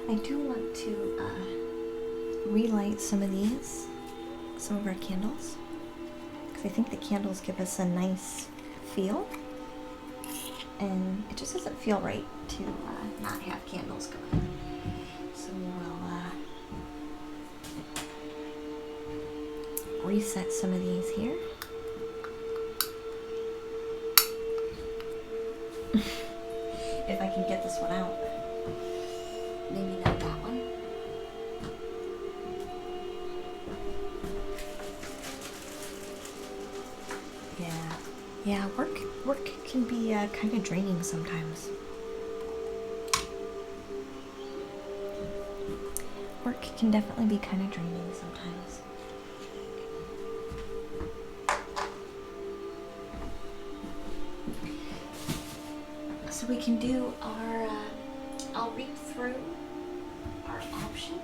I do want to relight some of these, some of our candles, because I think the candles give us a nice feel, and it just doesn't feel right to not have candles going. So we'll reset some of these here. If I can get this one out. Maybe not that one. Yeah, work can be kind of draining sometimes. Work can definitely be kind of draining sometimes. So we can do our, I'll read through our options.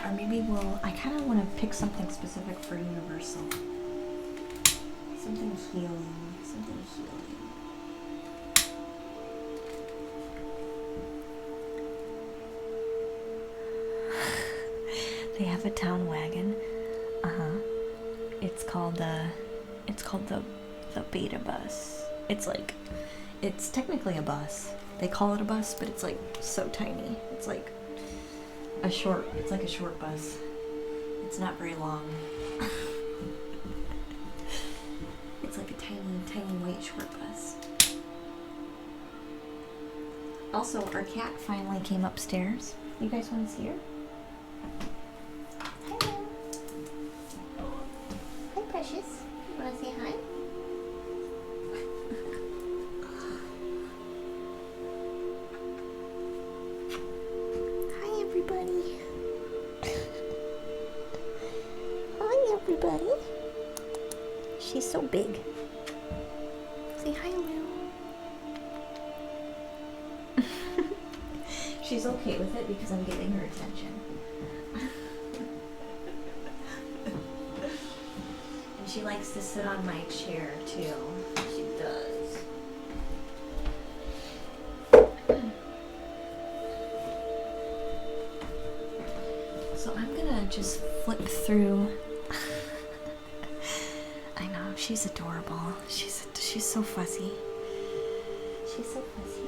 Or maybe I kind of want to pick something specific for universal. Something healing. They have a town wagon. It's called the beta bus. It's technically a bus. They call it a bus, but it's like so tiny. It's like a short bus. It's not very long. It's like a tiny white short bus. Also, our cat finally came upstairs. You guys want to see her? Hello. Hi, Precious. You want to say hi? Hi, everybody. Hi, everybody. She's so big. Say hi, Lou. She's okay with it because I'm giving her attention. And she likes to sit on my chair too. She does. So I'm gonna just flip through. I know, she's adorable. She's so fuzzy. She's so fuzzy.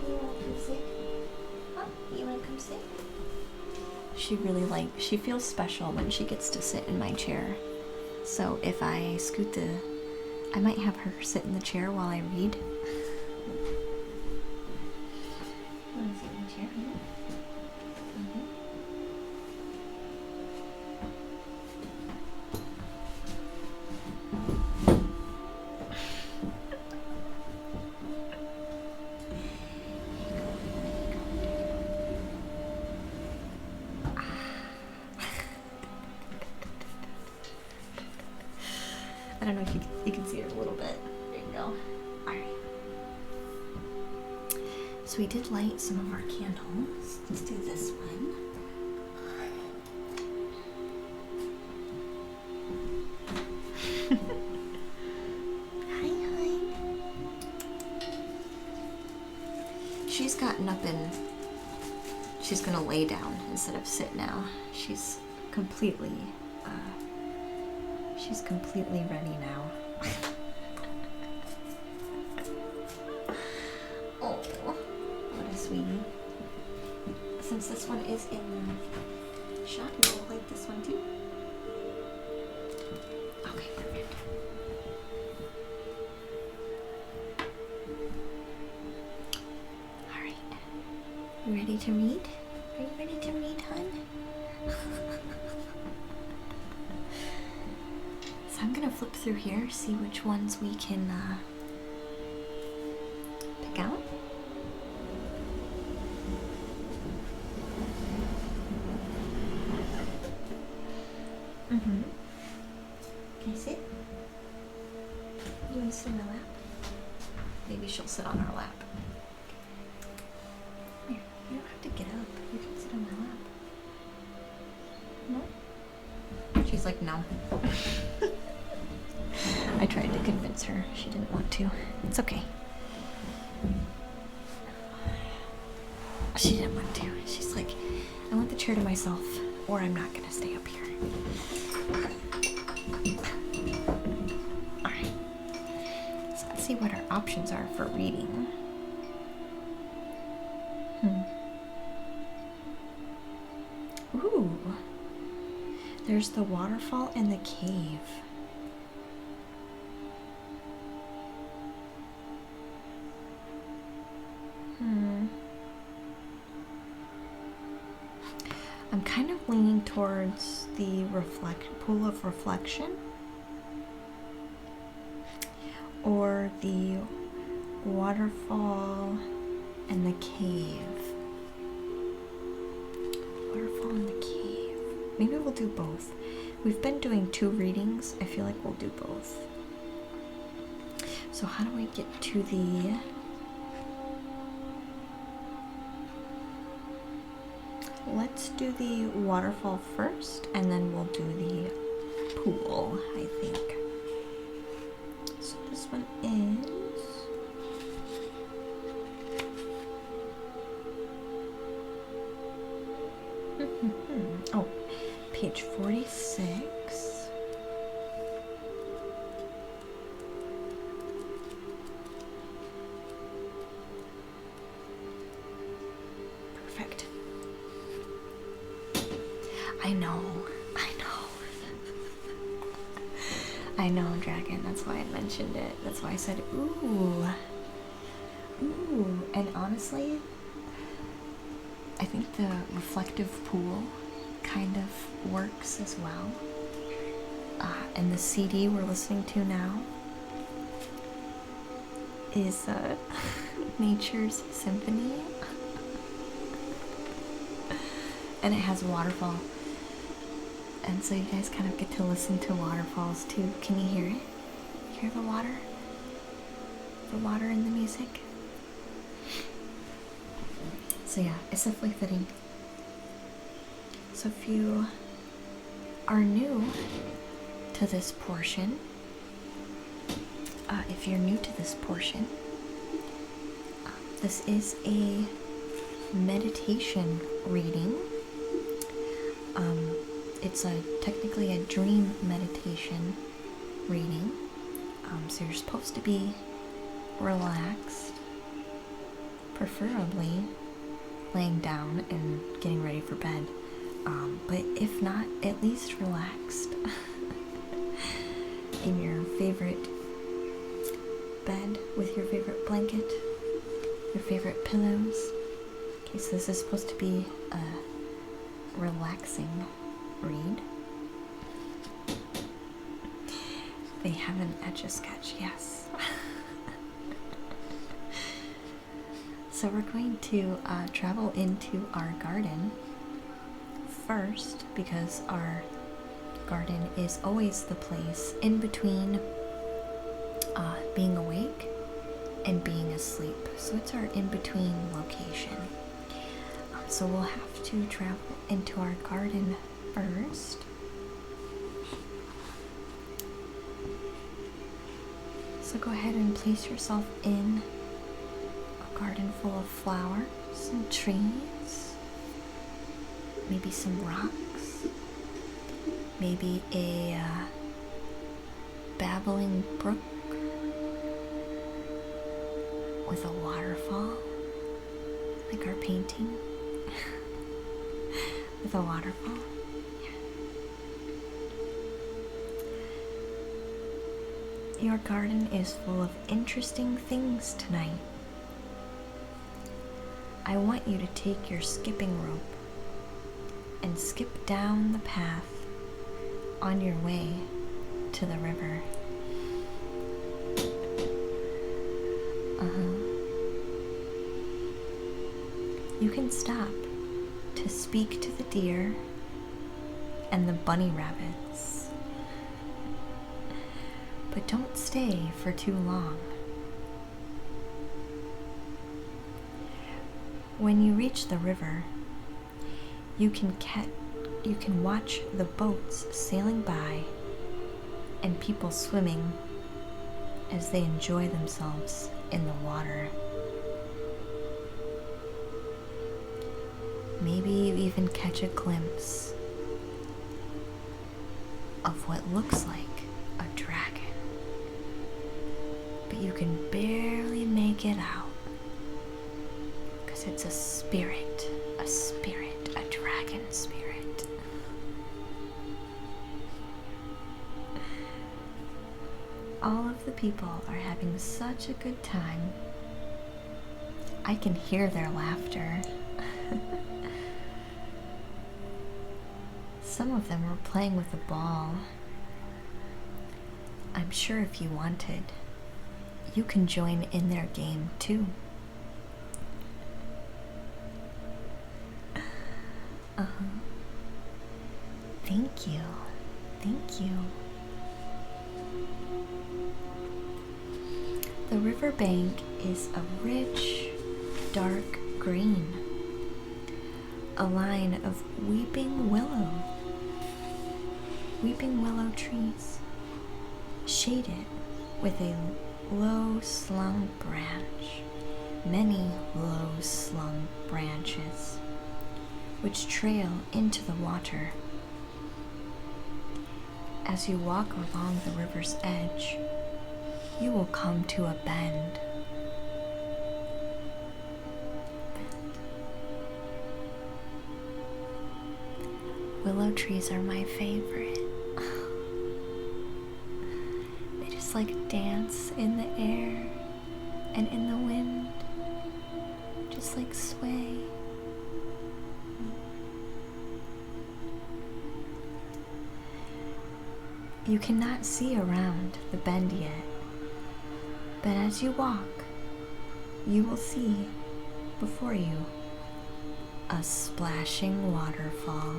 You wanna come sit? Huh? You wanna come sit? She feels special when she gets to sit in my chair. So if I I might have her sit in the chair while I read. Wanna sit in the chair? I don't know if you can see it a little bit. There you go. Alright. So we did light some of our candles. Let's do this one. Hi, hi. She's gotten up and she's gonna lay down instead of sit now. She's completely ready now. Oh, what a sweetie. Since this one is in the shot, we'll light this one too. Okay, perfect. Alright. You ready to read? Are you ready to read, hon? I'm gonna flip through here, see which ones we can pick out. Can I sit? You want to sit on my lap? Maybe she'll sit on our lap. Here, you don't have to get up. You can sit on my lap. No? She's like, no. I tried to convince her. She didn't want to. It's okay. she didn't want to. She's like, I want the chair to myself, or I'm not gonna stay up here. Alright. So let's see what our options are for reading. Ooh. There's the waterfall and the cave. I'm kind of leaning towards the pool of reflection or the waterfall and the cave. Waterfall and the cave. Maybe we'll do both. We've been doing 2 readings. I feel like we'll do both. So how do I get to the... Let's do the waterfall first, and then we'll do the pool, I think. So this one is... oh, page 46. Perfect. I know. I know, Dragon. That's why I mentioned it. That's why I said, ooh. Ooh. And honestly, I think the reflective pool kind of works as well. And the CD we're listening to now is Nature's Symphony. And it has a waterfall. And so you guys kind of get to listen to waterfalls too. Can you hear it? Hear the water? The water in the music? So yeah, it's definitely fitting. So if you are new to this portion, this is a meditation reading. It's technically a dream meditation reading. So you're supposed to be relaxed, preferably laying down and getting ready for bed. But if not, at least relaxed in your favorite bed with your favorite blanket, your favorite pillows. Okay, so this is supposed to be a relaxing read. They have an Etch-a-Sketch, yes. So we're going to travel into our garden first, because our garden is always the place in between being awake and being asleep. So it's our in-between location. So we'll have to travel into our garden first. So go ahead and place yourself in a garden full of flowers and trees, maybe some rocks, maybe a babbling brook with a waterfall, like our painting. With a waterfall. Yeah. Your garden is full of interesting things tonight. I want you to take your skipping rope and skip down the path on your way to the river. You can stop to speak to the deer and the bunny rabbits, but don't stay for too long. When you reach the river, you can watch the boats sailing by and people swimming as they enjoy themselves in the water. Maybe you even catch a glimpse of what looks like a dragon, but you can barely make it out because it's a spirit, a dragon spirit. All of the people are having such a good time. I can hear their laughter. Some of them were playing with a ball. I'm sure if you wanted, you can join in their game too. Thank you. Thank you. The riverbank is a rich, dark green, a line of weeping willow trees, shaded with a low-slung branch, many low-slung branches, which trail into the water. As you walk along the river's edge, you will come to a bend. Willow trees are my favorite. They just like dance in the air and in the wind, just like sway. You cannot see around the bend yet, but as you walk, you will see before you a splashing waterfall.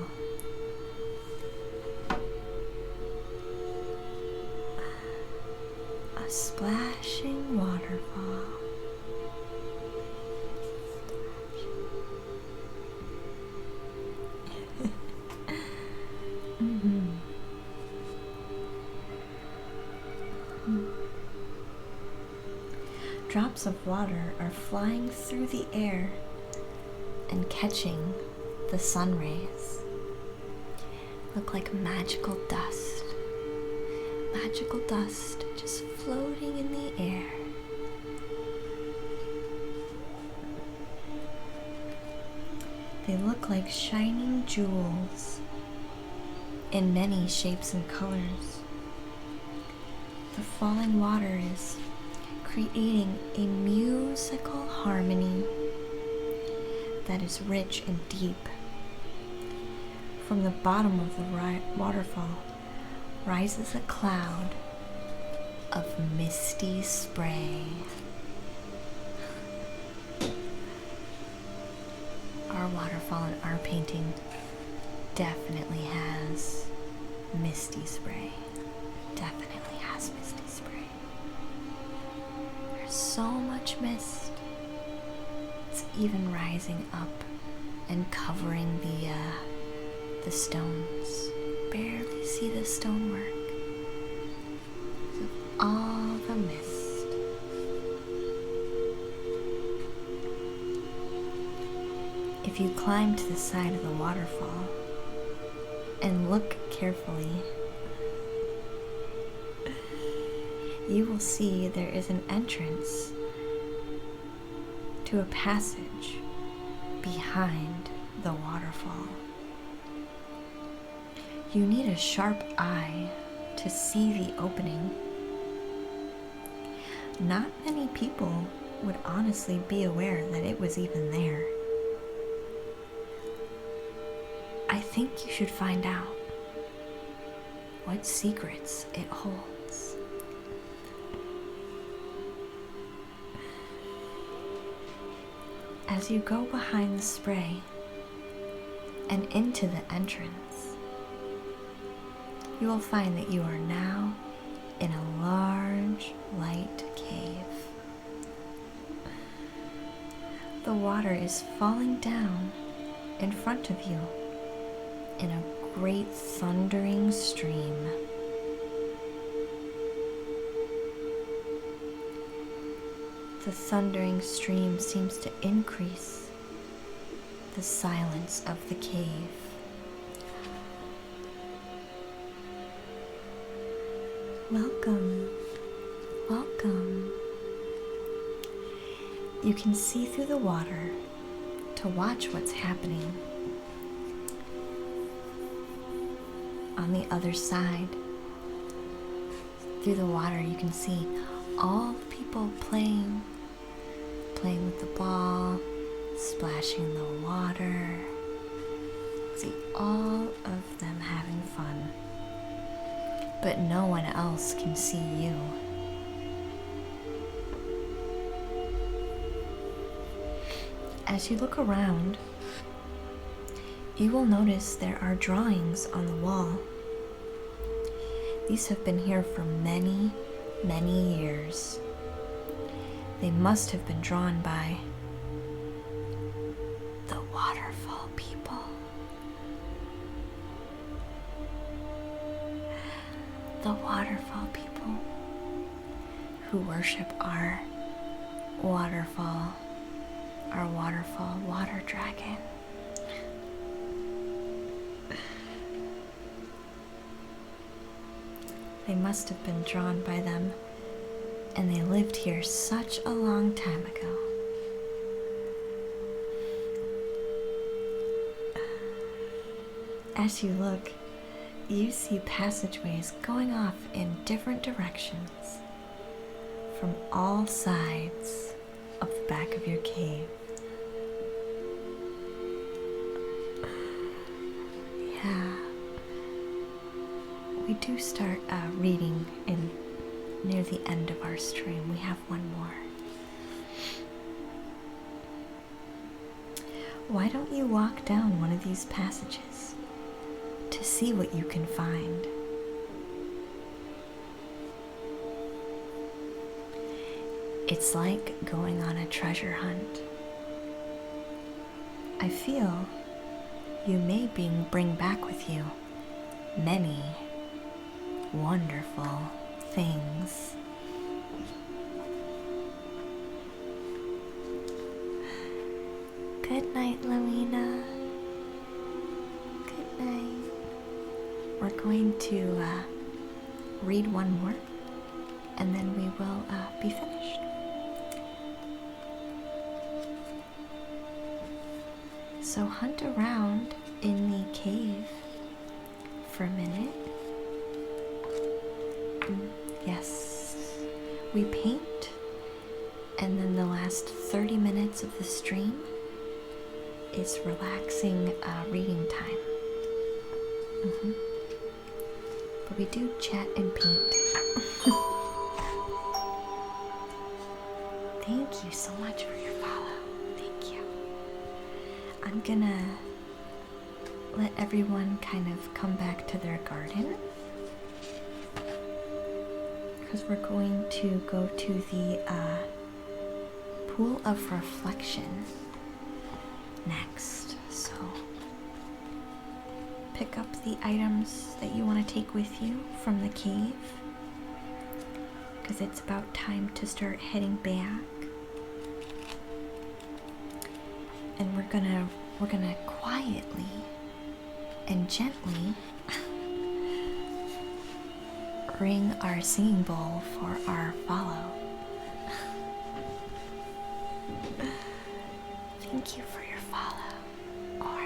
A splashing waterfall. Drops of water are flying through the air and catching the sun rays. Look like magical dust. Magical dust just floating in the air. They look like shining jewels in many shapes and colors. The falling water is creating a musical harmony that is rich and deep. From the bottom of the waterfall rises a cloud of misty spray. Our waterfall in our painting definitely has misty spray. Definitely has misty spray. There's so much mist. It's even rising up and covering the stones. Barely see the stonework. So all the mist. If you climb to the side of the waterfall and look carefully, you will see there is an entrance to a passage behind the waterfall. You need a sharp eye to see the opening. Not many people would honestly be aware that it was even there. I think you should find out what secrets it holds. As you go behind the spray and into the entrance, you will find that you are now in a large, light cave. The water is falling down in front of you in a great thundering stream. The thundering stream seems to increase the silence of the cave. Welcome, welcome. You can see through the water to watch what's happening on the other side. Through the water, you can see all the people playing with the ball, splashing the water. See all of them having fun, but no one else can see you. As you look around, you will notice there are drawings on the wall. These have been here for many, many years. They must have been drawn by the Waterfall people. The Waterfall people who worship our waterfall water dragon. They must have been drawn by them, and they lived here such a long time ago. As you look, you see passageways going off in different directions from all sides of the back of your cave. Yeah. We do start reading near the end of our stream. We have one more. Why don't you walk down one of these passages to see what you can find? It's like going on a treasure hunt. I feel you may bring back with you many wonderful things. Good night, Louina. Good night. We're going to read one more, and then we will be finished. So hunt around in the cave for a minute. Yes, we paint, and then the last 30 minutes of the stream is relaxing reading time. But we do chat and paint. Thank you so much for your follow. Thank you. I'm gonna let everyone kind of come back to their garden, because we're going to go to the pool of reflection next. So pick up the items that you want to take with you from the cave, because it's about time to start heading back. And we're gonna quietly and gently ring our singing bowl for our follow. Thank you for your follow. Or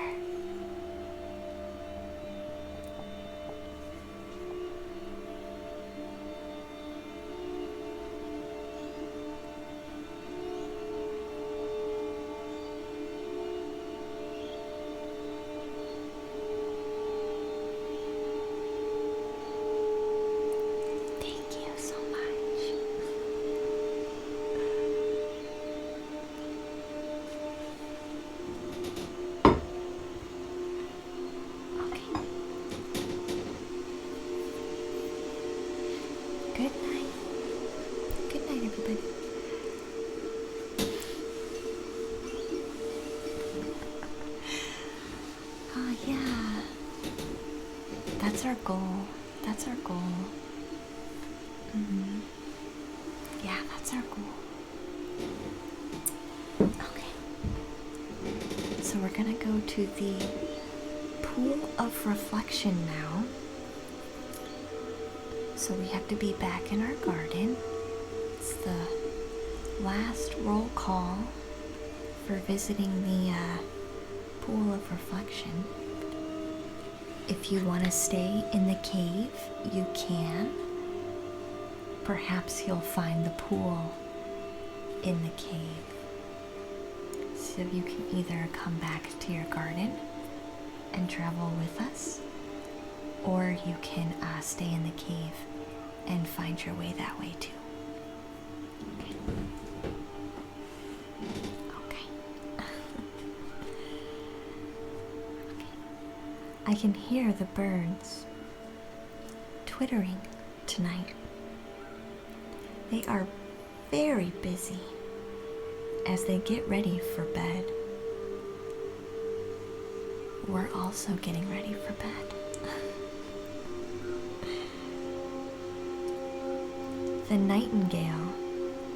that's our goal. That's our goal. Yeah, that's our goal. Okay. So we're gonna go to the pool of reflection now. So we have to be back in our garden. It's the last roll call for visiting the pool of reflection. If you want to stay in the cave, you can. Perhaps you'll find the pool in the cave. So you can either come back to your garden and travel with us, or you can stay in the cave and find your way that way too. Okay. I can hear the birds twittering tonight. They are very busy as they get ready for bed. We're also getting ready for bed. The nightingale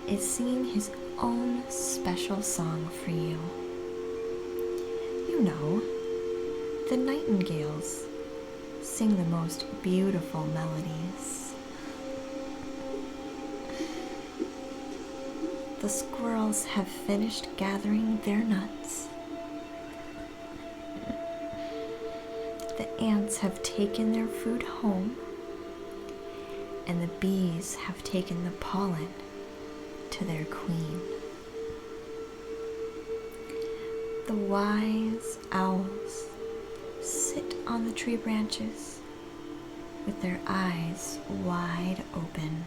is singing his own special song for you. You know, the nightingales sing the most beautiful melodies. The squirrels have finished gathering their nuts. The ants have taken their food home, and the bees have taken the pollen to their queen. The wise owls sit on the tree branches with their eyes wide open.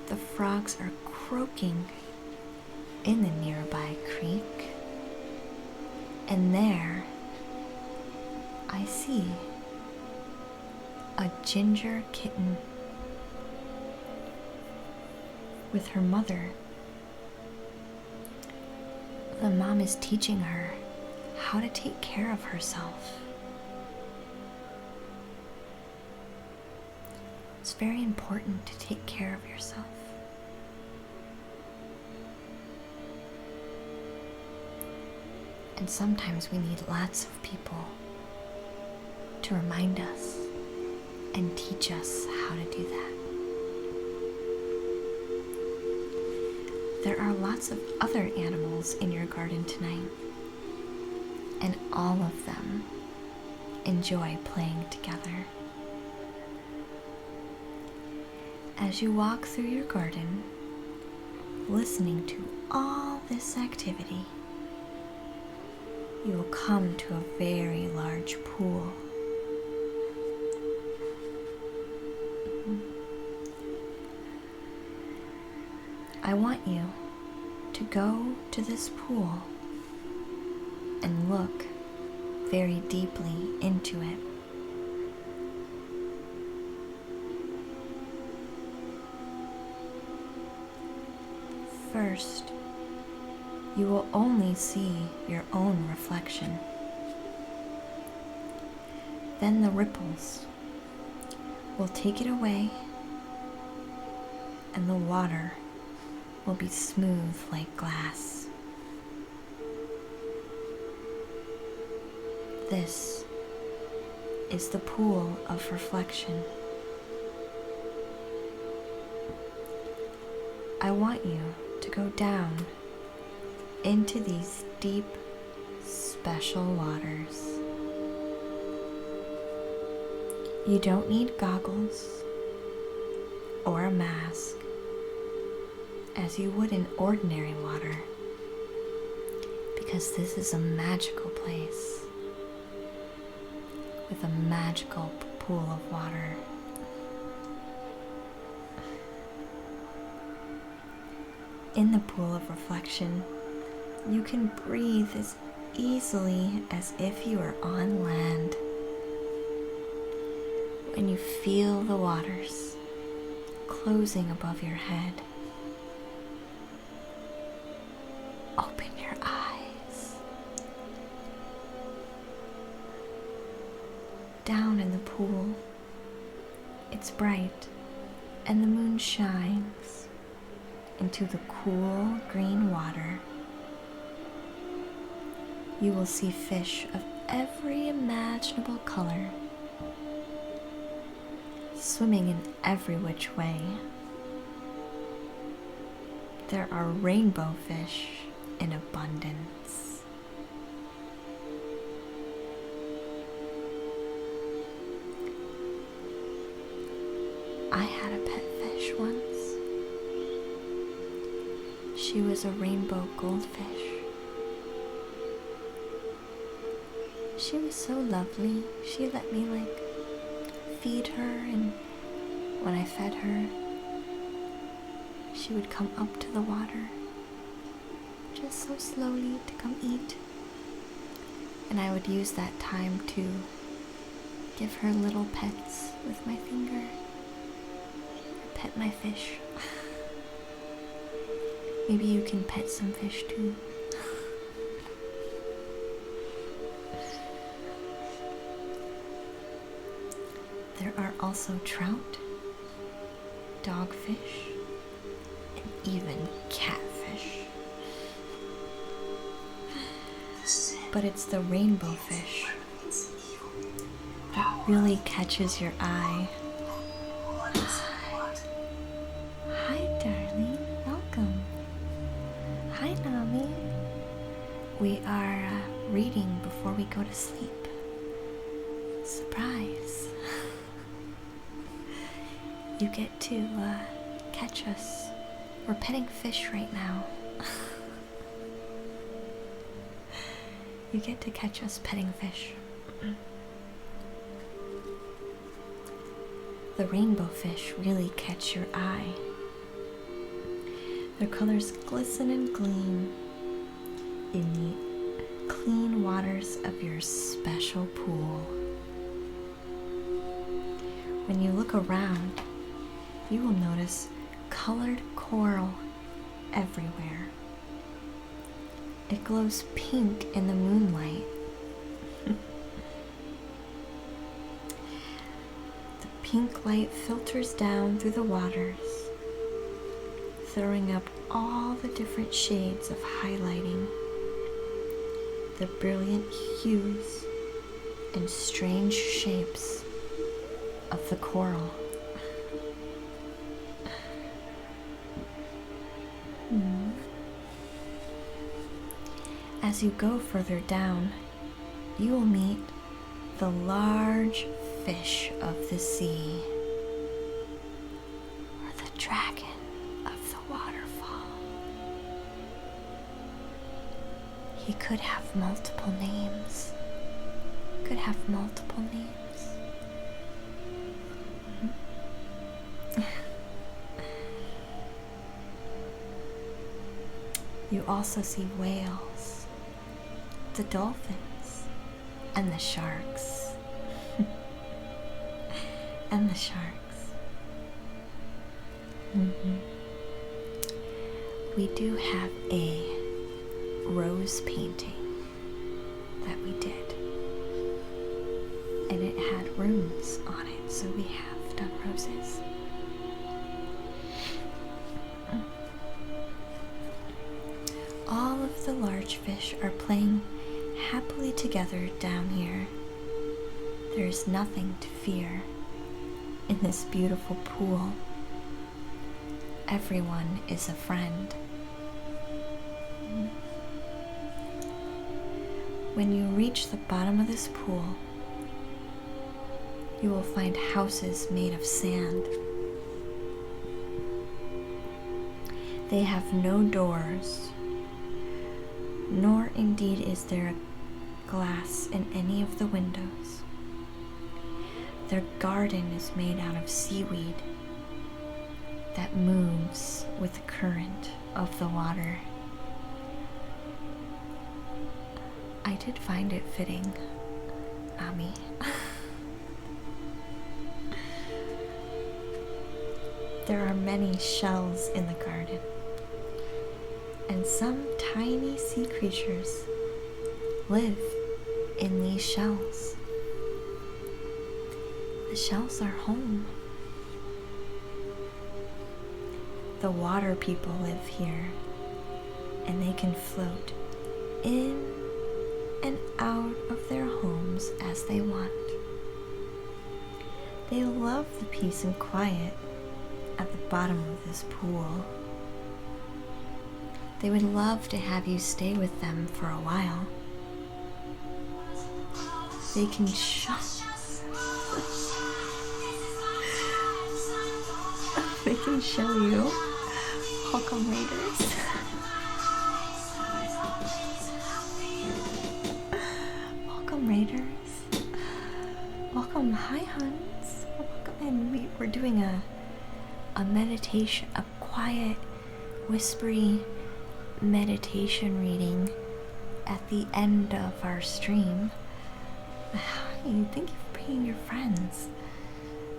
The frogs are croaking in the nearby creek, and there I see a ginger kitten with her mother. The mom is teaching her how to take care of herself. It's very important to take care of yourself. And sometimes we need lots of people to remind us and teach us how to do that. There are lots of other animals in your garden tonight, and all of them enjoy playing together. As you walk through your garden, listening to all this activity, you will come to a very large pool. I want you to go to this pool and look very deeply into it. First, you will only see your own reflection. Then the ripples will take it away, and the water will be smooth like glass. This is the pool of reflection. I want you to go down into these deep, special waters. You don't need goggles or a mask as you would in ordinary water, because this is a magical place with a magical pool of water. In the pool of reflection, you can breathe as easily as if you were on land. When you feel the waters closing above your head, open your eyes. Down in the pool, it's bright and the moon shines into the cool green water you will see fish of every imaginable color, swimming in every which way. There are rainbow fish in abundance. I had a pet fish once. She was a rainbow goldfish. She was so lovely. She let me feed her, and when I fed her, she would come up to the water just so slowly to come eat. And I would use that time to give her little pets with my finger. Pet my fish. Maybe you can pet some fish too. There are also trout, dogfish, and even catfish. But it's the rainbow fish that really catches your eye. Hi, darling. Welcome. Hi, Nami. We are reading before we go to sleep. Surprise. You get to catch us. We're petting fish right now. You get to catch us petting fish. The rainbow fish really catch your eye. Their colors glisten and gleam in the clean waters of your special pool. When you look around, you will notice colored coral everywhere. It glows pink in the moonlight. The pink light filters down through the waters, throwing up all the different shades of highlighting the brilliant hues and strange shapes of the coral. As you go further down, you will meet the large fish of the sea, or the dragon of the waterfall. He could have multiple names. You also see whales, the dolphins, and the sharks. We do have a rose painting that we did, and it had runes on it, so we have done roses. All of the large fish are playing happily together down here. There is nothing to fear in this beautiful pool. Everyone is a friend. When you reach the bottom of this pool, you will find houses made of sand. They have no doors, nor indeed is there glass in any of the windows. Their garden is made out of seaweed that moves with the current of the water. I did find it fitting, Nami. There are many shells in the garden, and some tiny sea creatures live in these shells. The shells are home. The water people live here, and they can float in and out of their homes as they want. They love the peace and quiet at the bottom of this pool. They would love to have you stay with them for a while. They can they can show you. Welcome, Raiders. Welcome, Raiders. Welcome, hi, Huns. Welcome in. We're doing a meditation, a quiet, whispery meditation reading at the end of our stream. Hi, thank you for bringing your friends.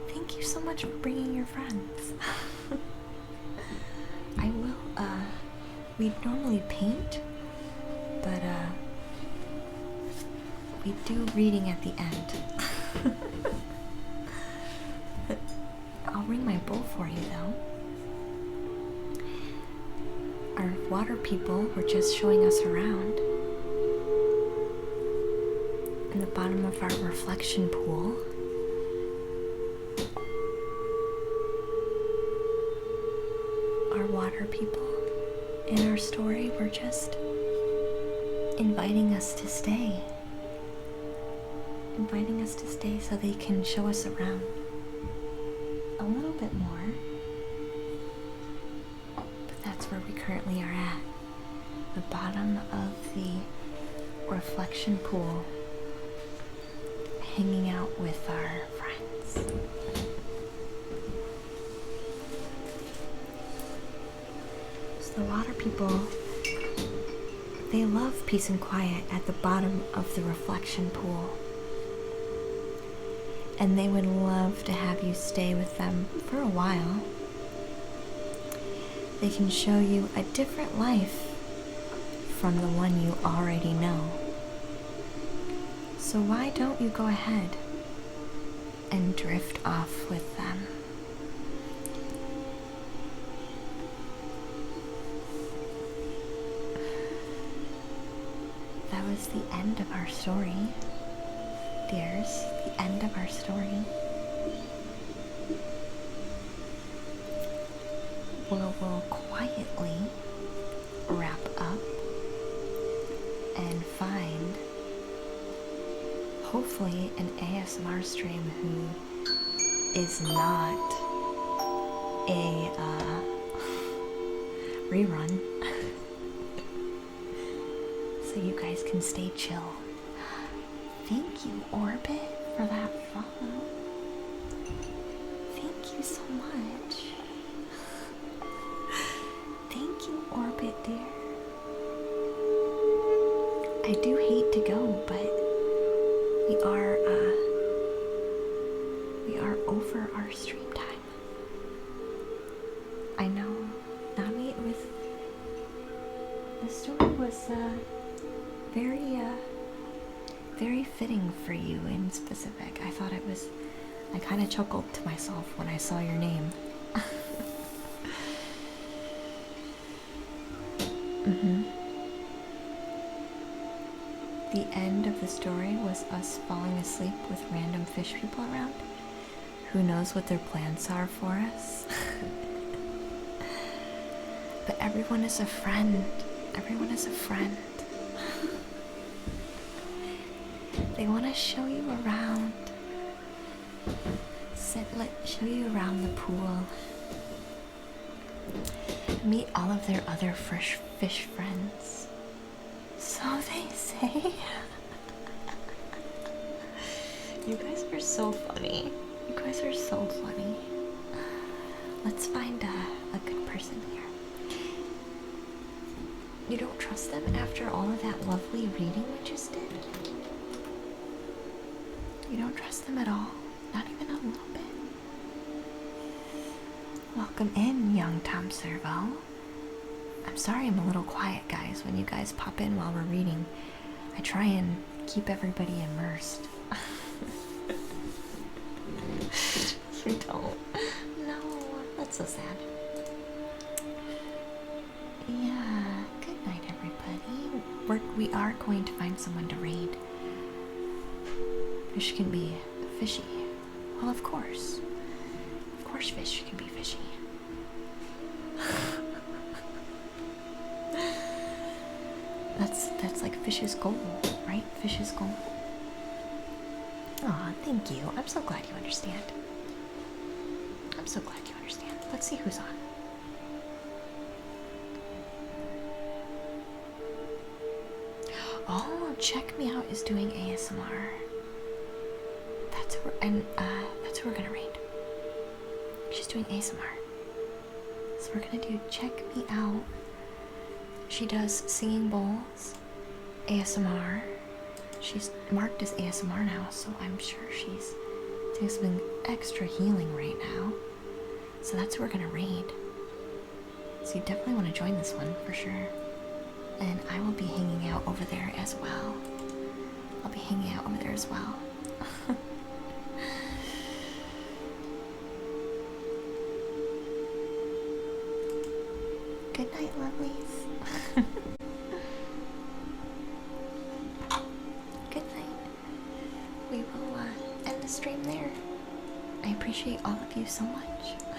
Thank you so much for bringing your friends. I will, we normally paint, but, we do reading at the end. I'll ring my bowl for you, though. Our water people were just showing us around. In the bottom of our reflection pool. Our water people in our story were just inviting us to stay. Inviting us to stay so they can show us around a little bit more. But that's where we currently are at. The bottom of the reflection pool, hanging out with our friends. So the water people, they love peace and quiet at the bottom of the reflection pool. And they would love to have you stay with them for a while. They can show you a different life from the one you already know. So why don't you go ahead and drift off with them? That was the end of our story, dears. The end of our story. We'll quietly wrap up and find hopefully an ASMR stream who is not a rerun. So you guys can stay chill. Thank you, Orbit, for that follow. Thank you so much. Thank you, Orbit, dear. I do hate to go, but we are over our stream time. I know, Nami, it was, the story was very fitting for you in specific. I thought it was, I kind of chuckled to myself when I saw your name. The end of the story was us falling asleep with random fish people around. Who knows what their plans are for us? But everyone is a friend. Everyone is a friend. They want to show you around. Show you around the pool. Meet all of their other fresh fish friends. So they say. You guys are so funny. You guys are so funny. Let's find a good person here. You don't trust them after all of that lovely reading we just did? You don't trust them at all? Not even a little bit? Welcome in, young Tom Servo. I'm sorry I'm a little quiet, guys, when you guys pop in while we're reading. I try and keep everybody immersed. You don't. No, that's so sad. Yeah, good night, everybody. we are going to find someone to raid. Fish can be fishy. Well, of course. Of course fish can be fishy. That's like fish's goal, right? Fish's goal. Aw, thank you. I'm so glad you understand. I'm so glad you understand. Let's see who's on. Oh, Check Me Out is doing ASMR. That's who that's who we're gonna raid. She's doing ASMR. So we're gonna do Check Me Out. She does singing bowls, ASMR. She's marked as ASMR now, so I'm sure she's doing something extra healing right now. So that's who we're gonna raid. So you definitely want to join this one for sure. And I will be hanging out over there as well. I'll be hanging out over there as well. Good night, lovelies. Good night. We will end the stream there. I appreciate all of you so much.